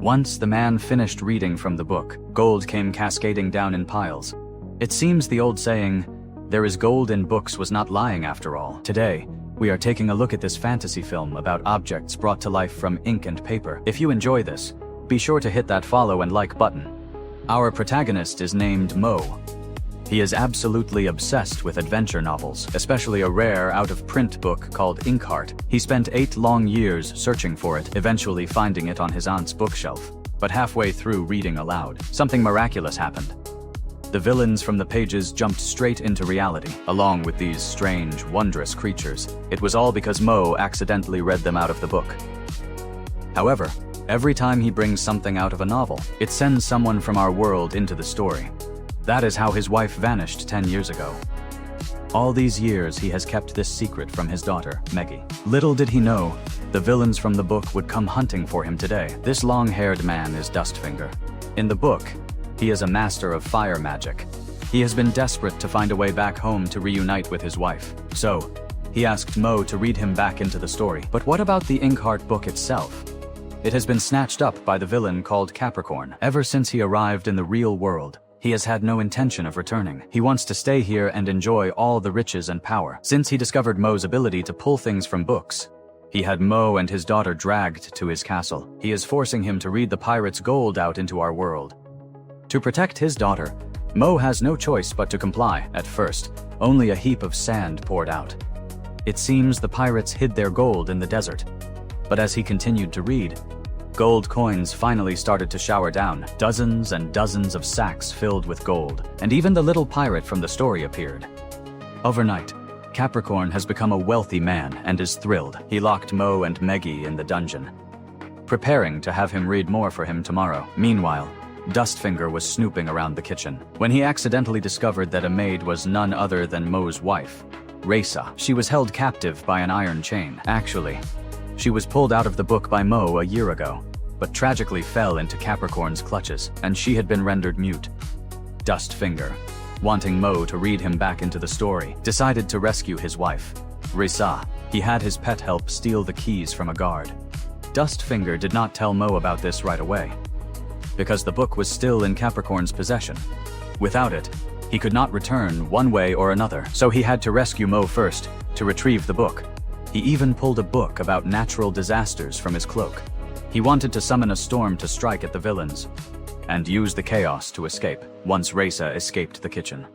Once the man finished reading from the book, gold came cascading down in piles. It seems the old saying, "There is gold in books," was not lying after all. Today, we are taking a look at this fantasy film about objects brought to life from ink and paper. If you enjoy this, be sure to hit that follow and like button. Our protagonist is named Mo. He is absolutely obsessed with adventure novels, especially a rare out-of-print book called Inkheart. He spent 8 long years searching for it, eventually finding it on his aunt's bookshelf. But halfway through reading aloud, something miraculous happened. The villains from the pages jumped straight into reality, along with these strange, wondrous creatures. It was all because Mo accidentally read them out of the book. However, every time he brings something out of a novel, it sends someone from our world into the story. That is how his wife vanished 10 years ago. All these years he has kept this secret from his daughter, Meggie. Little did he know, the villains from the book would come hunting for him today. This long-haired man is Dustfinger. In the book, he is a master of fire magic. He has been desperate to find a way back home to reunite with his wife. So, he asked Mo to read him back into the story. But what about the Inkheart book itself? It has been snatched up by the villain called Capricorn. Ever since he arrived in the real world, he has had no intention of returning. He wants to stay here and enjoy all the riches and power. Since he discovered Mo's ability to pull things from books, he had Mo and his daughter dragged to his castle. He is forcing him to read the pirate's gold out into our world. To protect his daughter, Mo has no choice but to comply. At first, only a heap of sand poured out. It seems the pirates hid their gold in the desert. But as he continued to read, gold coins finally started to shower down, dozens and dozens of sacks filled with gold, and even the little pirate from the story appeared. Overnight, Capricorn has become a wealthy man and is thrilled. He locked Mo and Meggie in the dungeon, preparing to have him read more for him tomorrow. Meanwhile, Dustfinger was snooping around the kitchen when he accidentally discovered that a maid was none other than Mo's wife, Raysa. She was held captive by an iron chain. Actually, she was pulled out of the book by Mo a year ago, but tragically fell into Capricorn's clutches, and she had been rendered mute. Dustfinger, wanting Mo to read him back into the story, decided to rescue his wife, Raysa. He had his pet help steal the keys from a guard. Dustfinger did not tell Mo about this right away, because the book was still in Capricorn's possession. Without it, he could not return one way or another, so he had to rescue Mo first to retrieve the book. He even pulled a book about natural disasters from his cloak. He wanted to summon a storm to strike at the villains and use the chaos to escape. Once Raysa escaped the kitchen,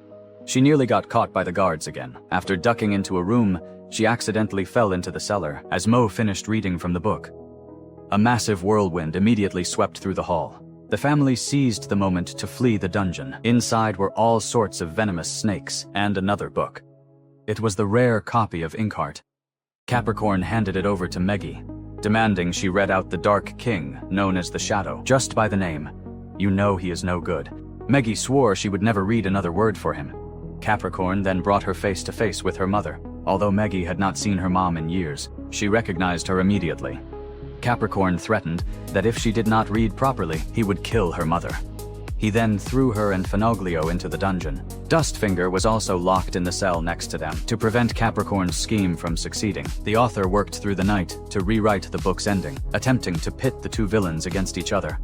she nearly got caught by the guards again. After ducking into a room, she accidentally fell into the cellar as Mo finished reading from the book. A massive whirlwind immediately swept through the hall. The family seized the moment to flee the dungeon. Inside were all sorts of venomous snakes and another book. It was the rare copy of Inkheart. Capricorn handed it over to Meggie, demanding she read out the Dark King, known as the Shadow. Just by the name, you know he is no good. Meggie swore she would never read another word for him. Capricorn then brought her face to face with her mother. Although Meggie had not seen her mom in years, she recognized her immediately. Capricorn threatened that if she did not read properly, he would kill her mother. He then threw her and Finoglio into the dungeon. Dustfinger was also locked in the cell next to them to prevent Capricorn's scheme from succeeding. The author worked through the night to rewrite the book's ending, attempting to pit the two villains against each other.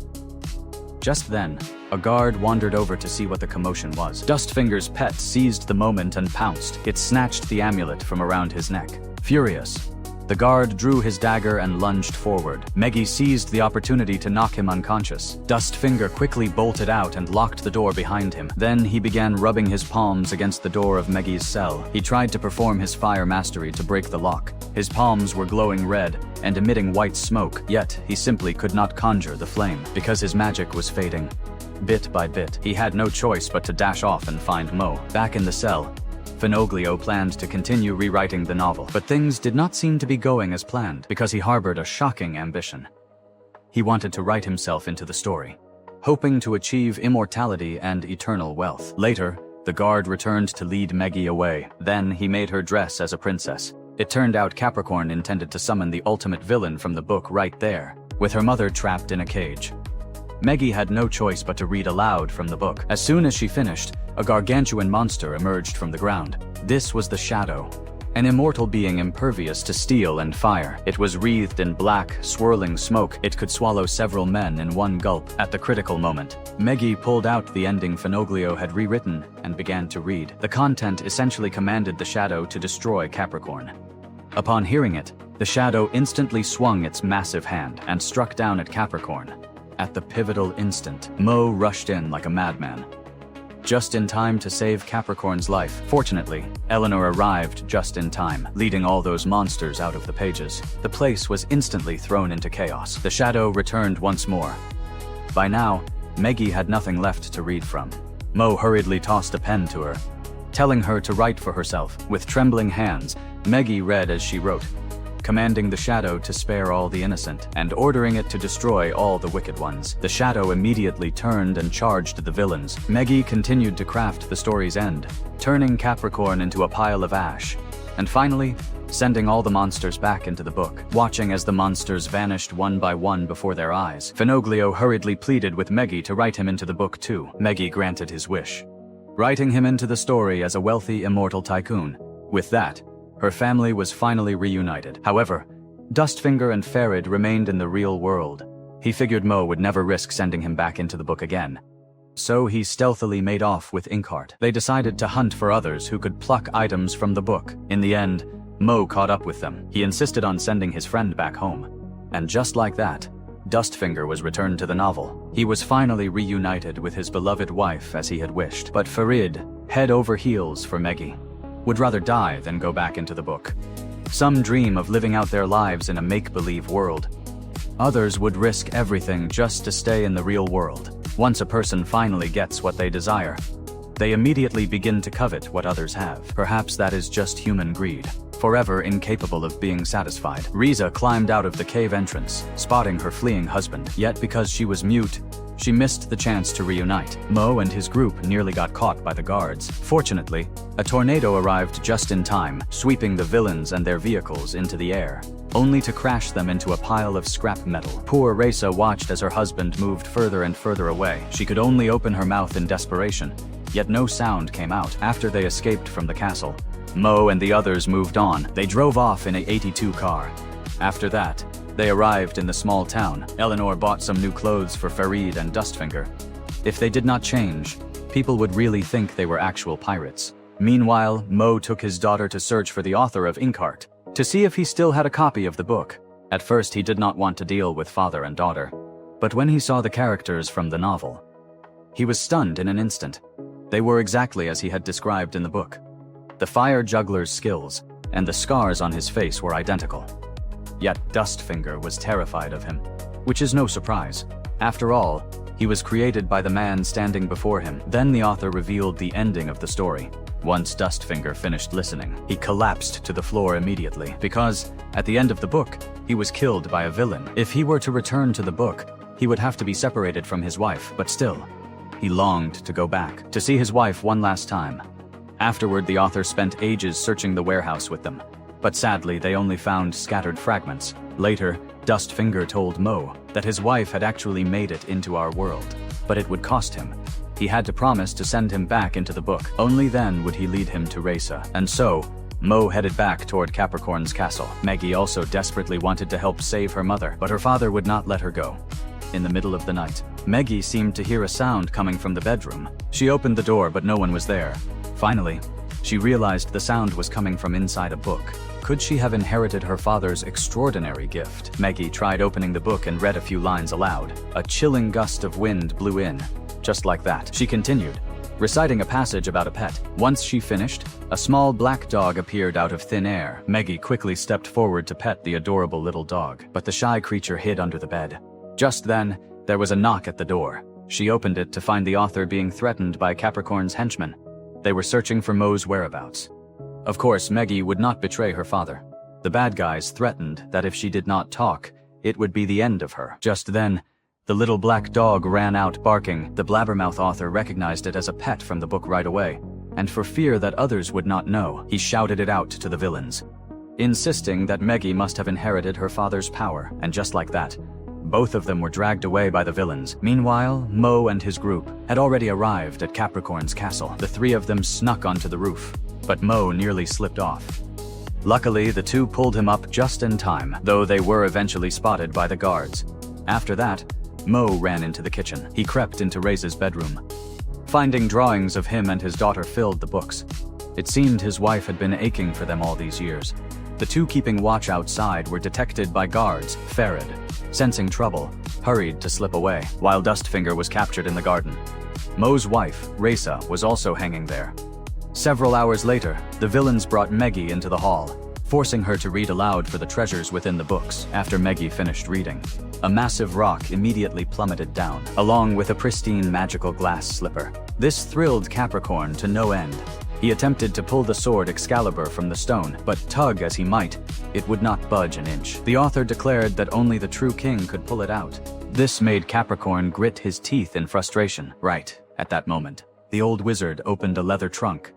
Just then, a guard wandered over to see what the commotion was. Dustfinger's pet seized the moment and pounced. It snatched the amulet from around his neck. Furious, the guard drew his dagger and lunged forward. Meggie seized the opportunity to knock him unconscious. Dustfinger quickly bolted out and locked the door behind him. Then he began rubbing his palms against the door of Meggie's cell. He tried to perform his fire mastery to break the lock. His palms were glowing red and emitting white smoke, yet he simply could not conjure the flame because his magic was fading. Bit by bit, he had no choice but to dash off and find Mo. Back in the cell, Finoglio planned to continue rewriting the novel, but things did not seem to be going as planned because he harbored a shocking ambition. He wanted to write himself into the story, hoping to achieve immortality and eternal wealth. Later, the guard returned to lead Meggie away. Then he made her dress as a princess. It turned out Capricorn intended to summon the ultimate villain from the book right there, with her mother trapped in a cage. Meggie had no choice but to read aloud from the book. As soon as she finished, a gargantuan monster emerged from the ground. This was the Shadow. an immortal being impervious to steel and fire. It was wreathed in black, swirling smoke. It could swallow several men in one gulp. At the critical moment, Meggie pulled out the ending Finoglio had rewritten and began to read. The content essentially commanded the shadow to destroy Capricorn. Upon hearing it, the shadow instantly swung its massive hand and struck down at Capricorn. At the pivotal instant, Mo rushed in like a madman, just in time to save Capricorn's life. Fortunately, Eleanor arrived just in time, leading all those monsters out of the pages. The place was instantly thrown into chaos. The shadow returned once more. By now, Meggie had nothing left to read from. Mo hurriedly tossed a pen to her, telling her to write for herself. With trembling hands, Meggie read as she wrote, commanding the shadow to spare all the innocent, and ordering it to destroy all the wicked ones. The shadow immediately turned and charged the villains. Meggie continued to craft the story's end, turning Capricorn into a pile of ash, and finally, sending all the monsters back into the book. Watching as the monsters vanished one by one before their eyes, Finoglio hurriedly pleaded with Meggie to write him into the book too. Meggie granted his wish, writing him into the story as a wealthy immortal tycoon. With that, her family was finally reunited. However, Dustfinger and Farid remained in the real world. He figured Mo would never risk sending him back into the book again. So he stealthily made off with Inkheart. They decided to hunt for others who could pluck items from the book. In the end, Mo caught up with them. He insisted on sending his friend back home. And just like that, Dustfinger was returned to the novel. He was finally reunited with his beloved wife as he had wished. But Farid, head over heels for Meggie, would rather die than go back into the book. Some dream of living out their lives in a make-believe world. Others would risk everything just to stay in the real world. Once a person finally gets what they desire, they immediately begin to covet what others have. Perhaps that is just human greed, forever incapable of being satisfied. Riza climbed out of the cave entrance, spotting her fleeing husband. Yet because she was mute, she missed the chance to reunite. Mo and his group nearly got caught by the guards. Fortunately, a tornado arrived just in time, sweeping the villains and their vehicles into the air, only to crash them into a pile of scrap metal. Poor Reza watched as her husband moved further and further away. She could only open her mouth in desperation, yet no sound came out. After they escaped from the castle, Mo and the others moved on. They drove off in a 82 car. After that, they arrived in the small town. Eleanor bought some new clothes for Farid and Dustfinger. If they did not change, people would really think they were actual pirates. Meanwhile, Mo took his daughter to search for the author of Inkheart, to see if he still had a copy of the book. At first, he did not want to deal with father and daughter, but when he saw the characters from the novel, he was stunned in an instant. They were exactly as he had described in the book. The fire juggler's skills and the scars on his face were identical. Yet Dustfinger was terrified of him, which is no surprise. After all, he was created by the man standing before him. Then the author revealed the ending of the story. Once Dustfinger finished listening, he collapsed to the floor immediately, because, at the end of the book, he was killed by a villain. If he were to return to the book, he would have to be separated from his wife, but still, he longed to go back, to see his wife one last time. Afterward, the author spent ages searching the warehouse with them, but sadly they only found scattered fragments. Later, Dustfinger told Mo that his wife had actually made it into our world, but it would cost him. He had to promise to send him back into the book. Only then would he lead him to Reza. And so, Mo headed back toward Capricorn's castle. Meggie also desperately wanted to help save her mother, but her father would not let her go. In the middle of the night, Meggie seemed to hear a sound coming from the bedroom. She opened the door, but no one was there. Finally, she realized the sound was coming from inside a book. Could she have inherited her father's extraordinary gift? Meggie tried opening the book and read a few lines aloud. A chilling gust of wind blew in. Just like that, she continued, reciting a passage about a pet. Once she finished, a small black dog appeared out of thin air. Meggie quickly stepped forward to pet the adorable little dog, but the shy creature hid under the bed. Just then, there was a knock at the door. She opened it to find the author being threatened by Capricorn's henchmen. They were searching for Mo's whereabouts. Of course, Meggie would not betray her father. The bad guys threatened that if she did not talk, it would be the end of her. Just then, the little black dog ran out barking. The blabbermouth author recognized it as a pet from the book right away, and for fear that others would not know, he shouted it out to the villains, insisting that Meggie must have inherited her father's power. And just like that, both of them were dragged away by the villains. Meanwhile, Mo and his group had already arrived at Capricorn's castle. The three of them snuck onto the roof, but Mo nearly slipped off. Luckily, the two pulled him up just in time, though they were eventually spotted by the guards. After that, Mo ran into the kitchen. He crept into Ray's bedroom. Finding drawings of him and his daughter filled the books. It seemed his wife had been aching for them all these years. The two keeping watch outside were detected by guards. Farid, sensing trouble, hurried to slip away, while Dustfinger was captured in the garden. Mo's wife, Raisa, was also hanging there. Several hours later, the villains brought Meggie into the hall, forcing her to read aloud for the treasures within the books. After Meggie finished reading, a massive rock immediately plummeted down, along with a pristine magical glass slipper. This thrilled Capricorn to no end. He attempted to pull the sword Excalibur from the stone, but tug as he might, it would not budge an inch. The author declared that only the true king could pull it out. This made Capricorn grit his teeth in frustration. Right at that moment, the old wizard opened a leather trunk,